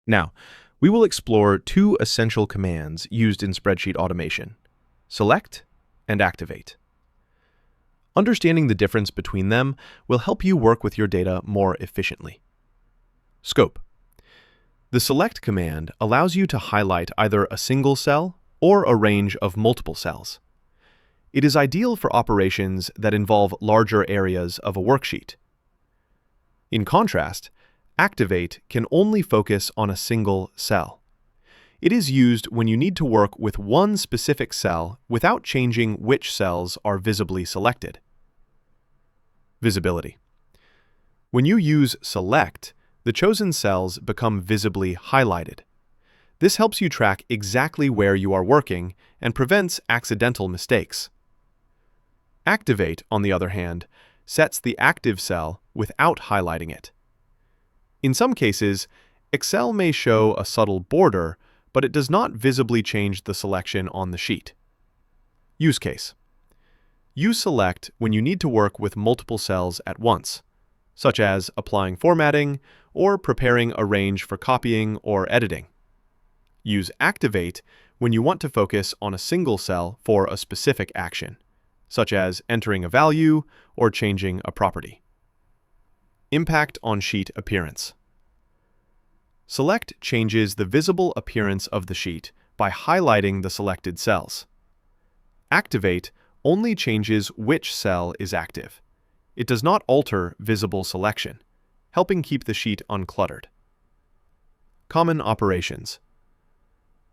Now, we will explore two essential commands used in spreadsheet automation: select and activate. Understanding the difference between them will help you work with your data more efficiently. Scope. The select command allows you to highlight either a single cell or a range of multiple cells. It is ideal for operations that involve larger areas of a worksheet. In contrast, activate can only focus on a single cell. It is used when you need to work with one specific cell without changing which cells are visibly selected. Visibility. When you use select, the chosen cells become visibly highlighted. This helps you track exactly where you are working and prevents accidental mistakes. Activate, on the other hand, sets the active cell without highlighting it. In some cases, Excel may show a subtle border, but it does not visibly change the selection on the sheet. Use case. Use select when you need to work with multiple cells at once, such as applying formatting or preparing a range for copying or editing. Use activate when you want to focus on a single cell for a specific action, such as entering a value or changing a property. Impact on sheet appearance. Select changes the visible appearance of the sheet by highlighting the selected cells. Activate only changes which cell is active. It does not alter visible selection, helping keep the sheet uncluttered. Common operations.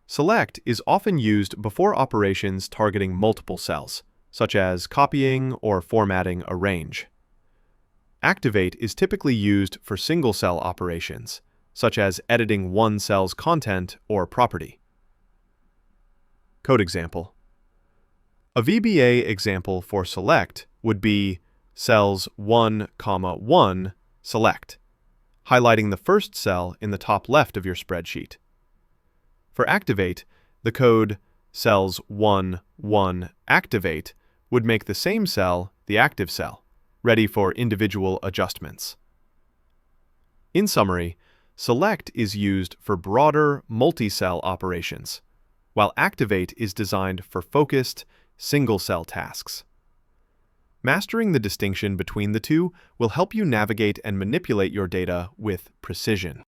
Select is often used before operations targeting multiple cells, such as copying or formatting a range. Activate is typically used for single-cell operations, such as editing one cell's content or property. Code example. A VBA example for select would be cells 1, 1, select, highlighting the first cell in the top left of your spreadsheet. For activate, the code cells 1, 1, activate would make the same cell the active cell, ready for individual adjustments. In summary, select is used for broader multi-cell operations, while activate is designed for focused, single-cell tasks. Mastering the distinction between the two will help you navigate and manipulate your data with precision.